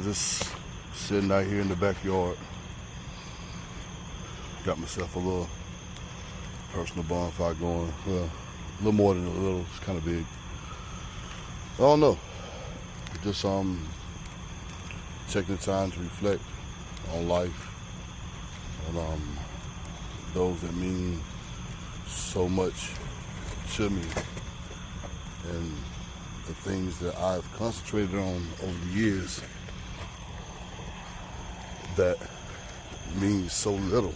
Just sitting out here in the backyard. Got myself a little personal bonfire going. Well, a little more than a little. It's kind of big. I don't know. Just taking the time to reflect on life and those that mean so much to me, and the things that I've concentrated on over the years that mean so little.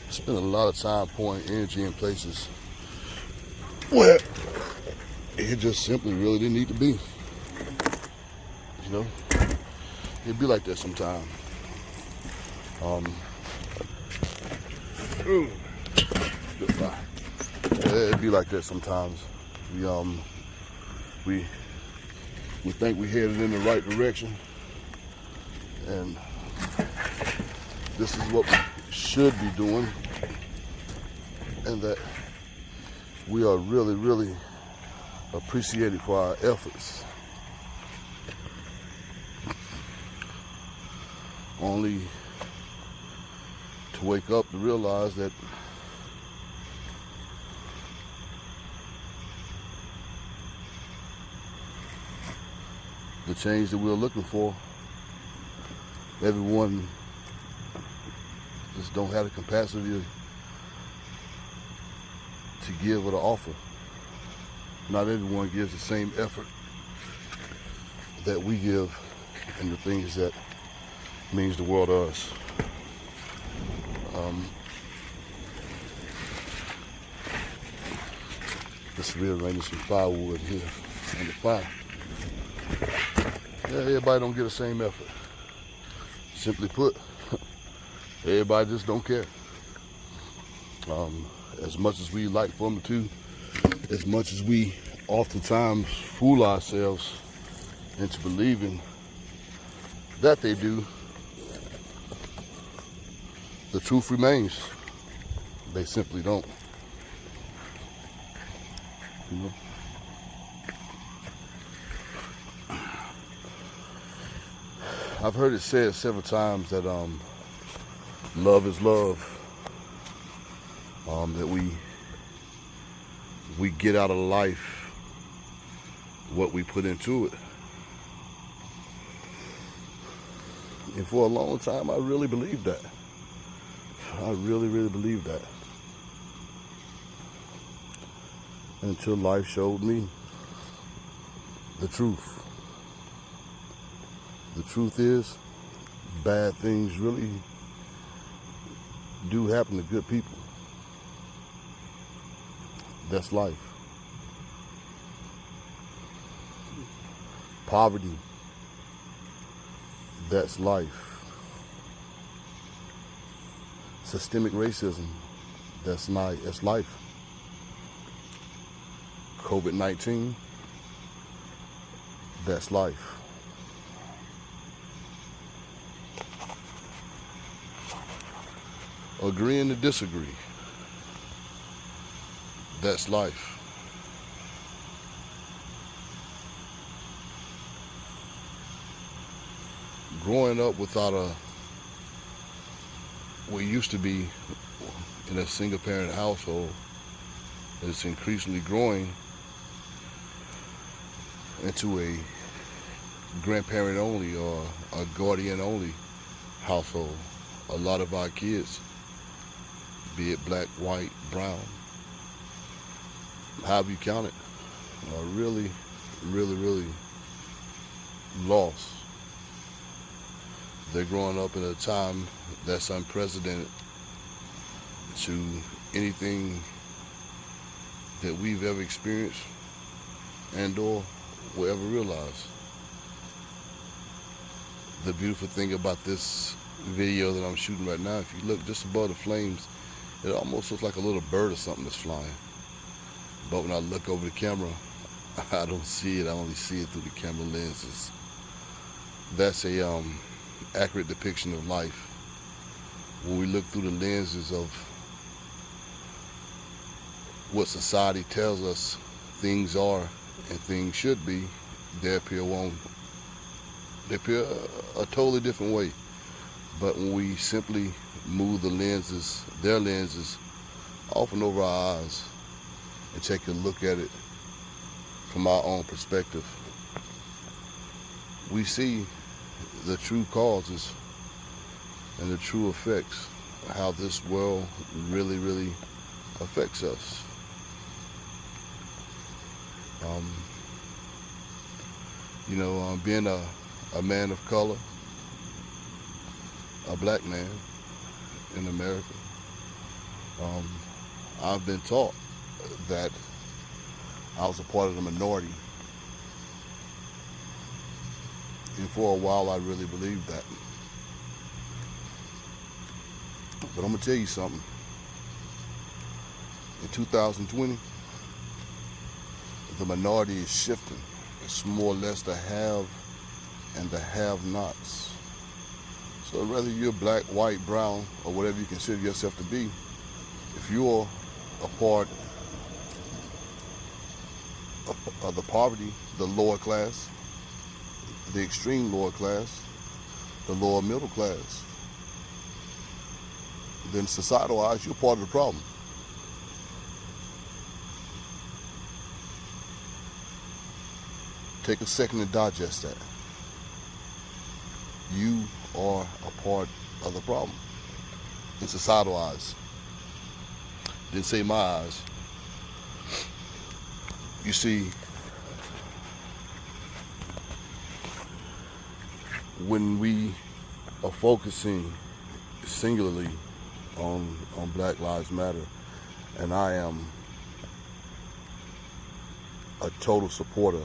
Spend a lot of time pouring energy in places where it just simply really didn't need to be. You know, it'd be like that sometimes. Goodbye. Yeah, it'd be like that sometimes. We think we headed in the right direction, and this is what we should be doing, and that we are really, really appreciated for our efforts. Only to wake up to realize that the change that we're looking for, everyone just don't have the capacity to give or to offer. Not everyone gives the same effort that we give in the things that means the world to us. Just rearranging some firewood here on the fire. Yeah, everybody don't get the same effort. Simply put, everybody just don't care. As much as we like for them to, as much as we oftentimes fool ourselves into believing that they do, the truth remains. They simply don't. You know? I've heard it said several times that love is love. That we get out of life what we put into it. And for a long time, I really believed that. I really, really believed that. Until life showed me the truth. The truth is, bad things really do happen to good people. That's life. Poverty, that's life. Systemic racism, that's life. COVID-19, that's life. Agreeing to disagree, that's life. Growing up without what used to be in a single parent household is increasingly growing into a grandparent only or a guardian only household. A lot of our kids, be it black, white, brown, however you count it, are really, really, really lost. They're growing up in a time that's unprecedented to anything that we've ever experienced and or will ever realize. The beautiful thing about this video that I'm shooting right now, if you look just above the flames, it almost looks like a little bird or something that's flying. But when I look over the camera, I don't see it. I only see it through the camera lenses. That's a accurate depiction of life. When we look through the lenses of what society tells us things are and things should be, they appear They appear a totally different way. But when we simply move their lenses, off and over our eyes and take a look at it from our own perspective, we see the true causes and the true effects, how this world really, really affects us. Being a man of color, a black man in America, I've been taught that I was a part of the minority. And for a while, I really believed that. But I'm going to tell you something. In 2020, the minority is shifting. It's more or less the have and the have-nots. So whether you're black, white, brown, or whatever you consider yourself to be, if you're a part of the poverty, the lower class, the extreme lower class, the lower middle class, then societal wise, you're part of the problem. Take a second to digest that. You are a part of the problem in societal eyes. Didn't say my eyes. You see, when we are focusing singularly on Black Lives Matter, and I am a total supporter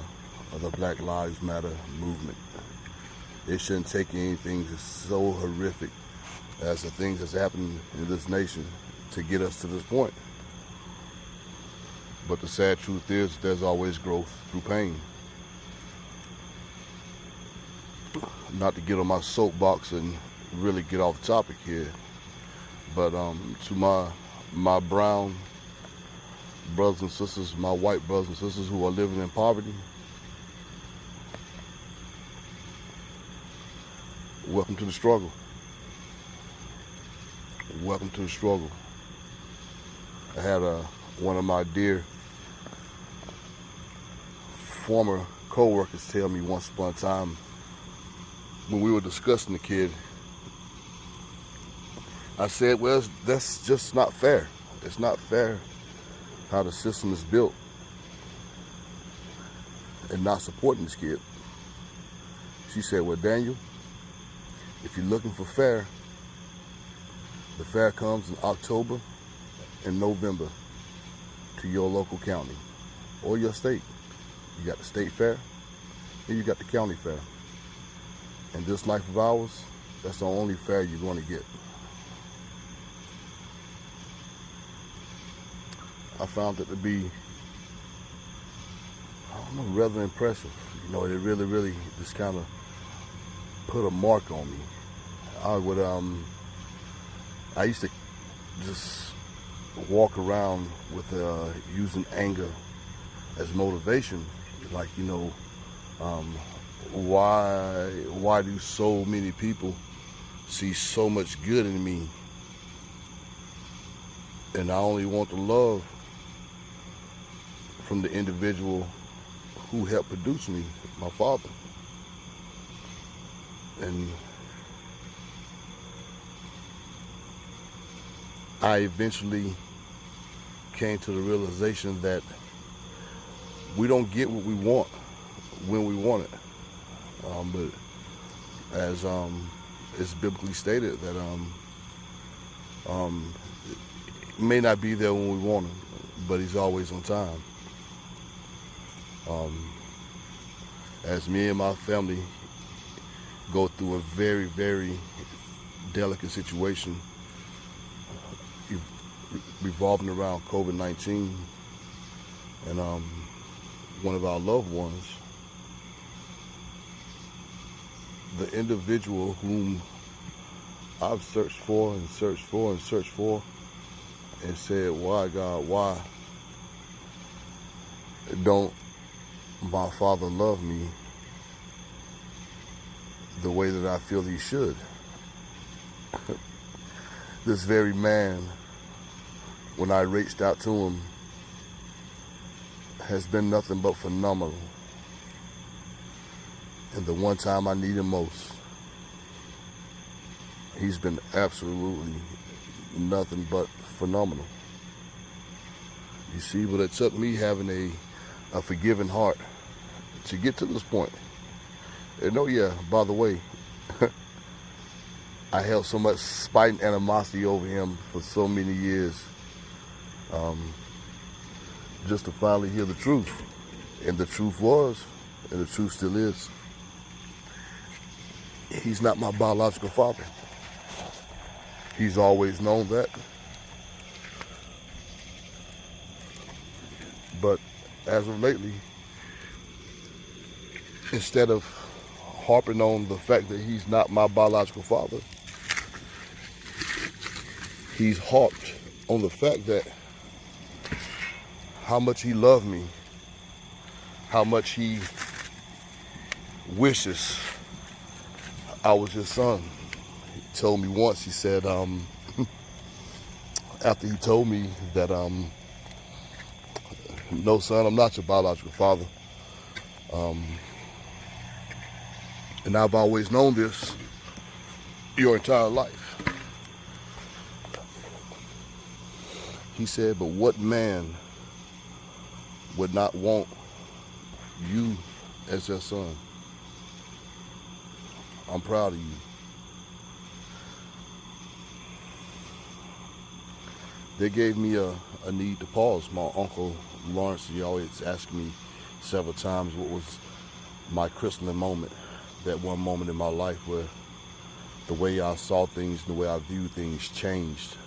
of the Black Lives Matter movement. It shouldn't take anything so horrific as the things that's happening in this nation to get us to this point. But the sad truth is there's always growth through pain. Not to get on my soapbox and really get off topic here, but to my brown brothers and sisters, my white brothers and sisters who are living in poverty, welcome to the struggle. Welcome to the struggle. I had one of my dear former co-workers tell me once upon a time when we were discussing the kid, I said, well, that's just not fair. It's not fair how the system is built and not supporting this kid. She said, well, Daniel, if you're looking for fair, the fair comes in October and November to your local county or your state. You got the state fair and you got the county fair. In this life of ours, that's the only fair you're going to get. I found it to be, rather impressive. It really, really just kind of put a mark on me. I used to just walk around with using anger as motivation, like, why do so many people see so much good in me, and I only want the love from the individual who helped produce me, my father. And I eventually came to the realization that we don't get what we want when we want it. But as it's biblically stated that it may not be there when we want him, but he's always on time. As me and my family go through a very, very delicate situation revolving around COVID-19, and one of our loved ones, the individual whom I've searched for and searched for and searched for and said, why, God, why don't my father love me? the way that I feel he should. This very man, when I reached out to him, has been nothing but phenomenal. And the one time I need him most, he's been absolutely nothing but phenomenal. You see, but it took me having a forgiving heart to get to this point. And oh yeah, by the way, I held so much spite and animosity over him for so many years, just to finally hear the truth. And the truth was, and the truth still is, he's not my biological father. He's always known that. But as of lately, instead of harping on the fact that he's not my biological father, he's harped on the fact that how much he loved me, how much he wishes I was his son. He told me once, he said, after he told me that, no son, I'm not your biological father. And I've always known this your entire life. He said, but what man would not want you as their son? I'm proud of you. They gave me a need to pause. My uncle Lawrence, he always asked me several times what was my christening moment, that one moment in my life where the way I saw things and the way I viewed things changed.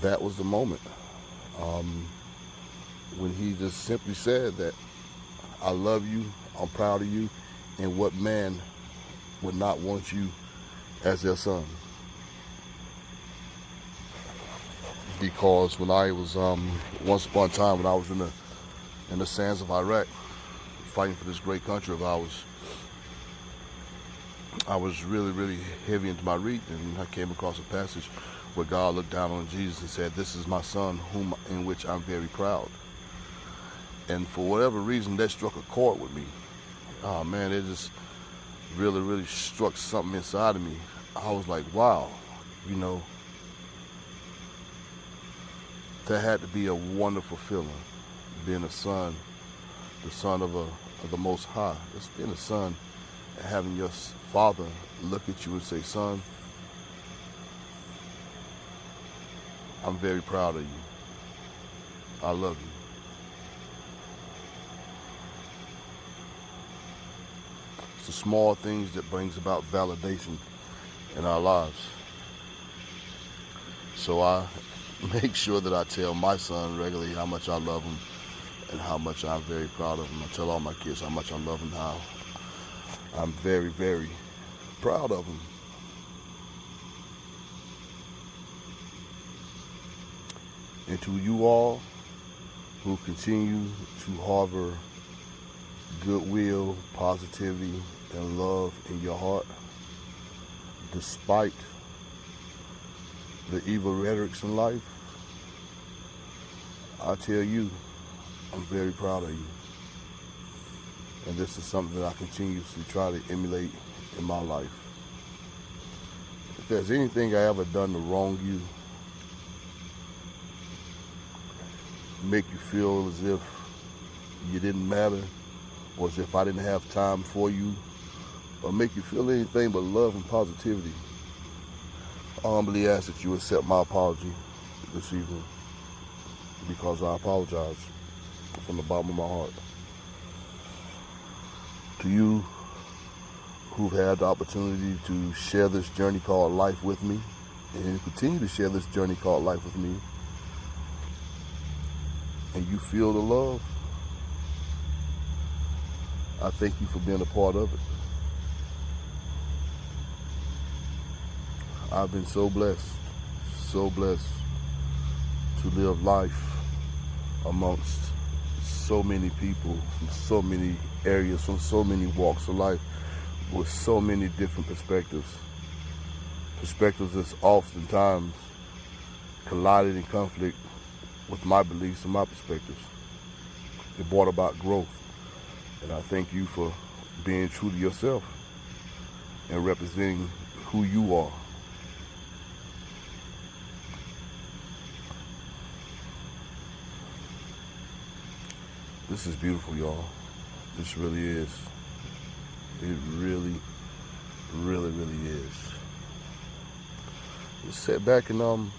That was the moment when he just simply said that I love you, I'm proud of you, and what man would not want you as their son? Because when I was once upon a time when I was in the sands of Iraq fighting for this great country of ours, I was really, really heavy into my reading, and I came across a passage where God looked down on Jesus and said, "This is my son, in which I'm very proud." And for whatever reason, that struck a chord with me. Oh man, it just really, really struck something inside of me. I was like, wow, you know, that had to be a wonderful feeling, being a son, the son of the Most High. Just being a son and having your father look at you and say, "Son, I'm very proud of you. I love you." It's the small things that brings about validation in our lives. So I make sure that I tell my son regularly how much I love him and how much I'm very proud of him. I tell all my kids how much I love him, how I'm very, very proud of him. And to you all who continue to harbor goodwill, positivity, and love in your heart, despite the evil rhetorics in life, I tell you, I'm very proud of you. And this is something that I continuously try to emulate in my life. If there's anything I ever done to wrong you, make you feel as if you didn't matter, or as if I didn't have time for you, or make you feel anything but love and positivity, I humbly ask that you accept my apology this evening, because I apologize from the bottom of my heart. To you who've had the opportunity to share this journey called life with me, and continue to share this journey called life with me, and you feel the love, I thank you for being a part of it. I've been so blessed to live life amongst so many people from so many areas, from so many walks of life, with so many different perspectives. Perspectives that's oftentimes collided in conflict with my beliefs and my perspectives. It brought about growth. And I thank you for being true to yourself and representing who you are. This is beautiful, y'all. This really is. It really, really, really is. Just sit back and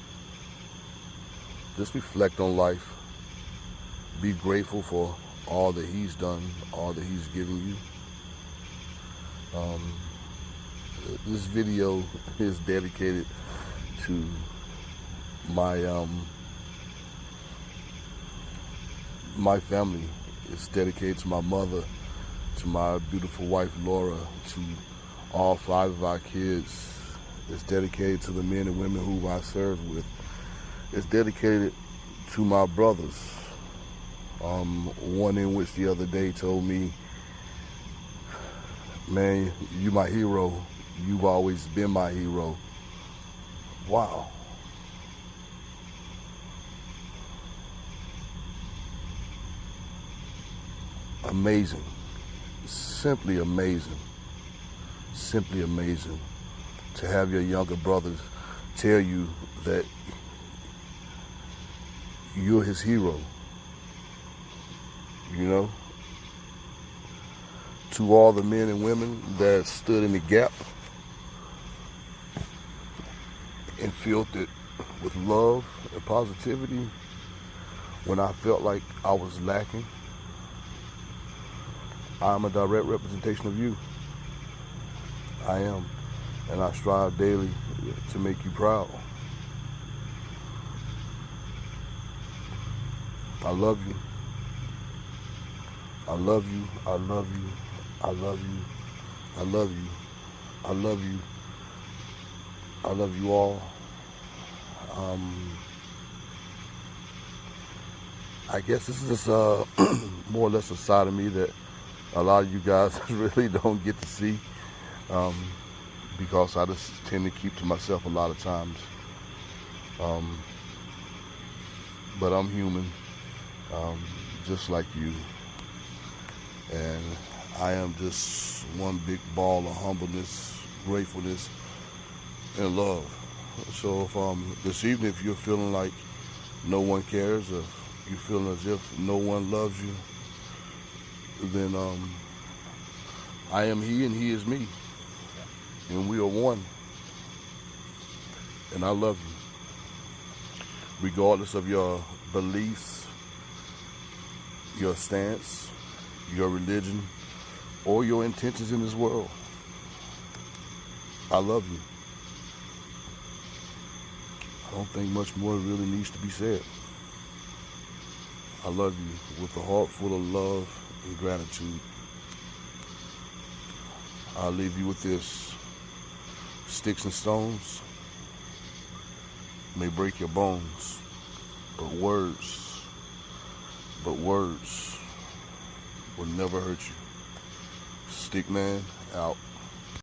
just reflect on life. Be grateful for all that he's done, all that he's given you. This video is dedicated to my my family. It's dedicated to my mother, to my beautiful wife Laura, to all 5 of our kids. It's dedicated to the men and women who I serve with. It's dedicated to my brothers. One in which the other day told me, man, you my hero. You've always been my hero. Wow. Amazing. Simply amazing. Simply amazing to have your younger brothers tell you that you're his hero. You know? To all the men and women that stood in the gap and filled it with love and positivity when I felt like I was lacking, I'm a direct representation of you. I am. And I strive daily to make you proud. I love you. I love you. I love you. I love you. I love you. I love you. I love you all. I guess this is more or less a side of me that a lot of you guys really don't get to see, because I just tend to keep to myself a lot of times. But I'm human, just like you. And I am just one big ball of humbleness, gratefulness, and love. So if this evening, if you're feeling like no one cares, or you're feeling as if no one loves you, then I am he and he is me. And we are one. And I love you. Regardless of your beliefs, your stance, your religion, or your intentions in this world, I love you. I don't think much more really needs to be said. I love you with a heart full of love and gratitude. I'll leave you with this. Sticks and stones may break your bones, but words will never hurt you. Stickman out.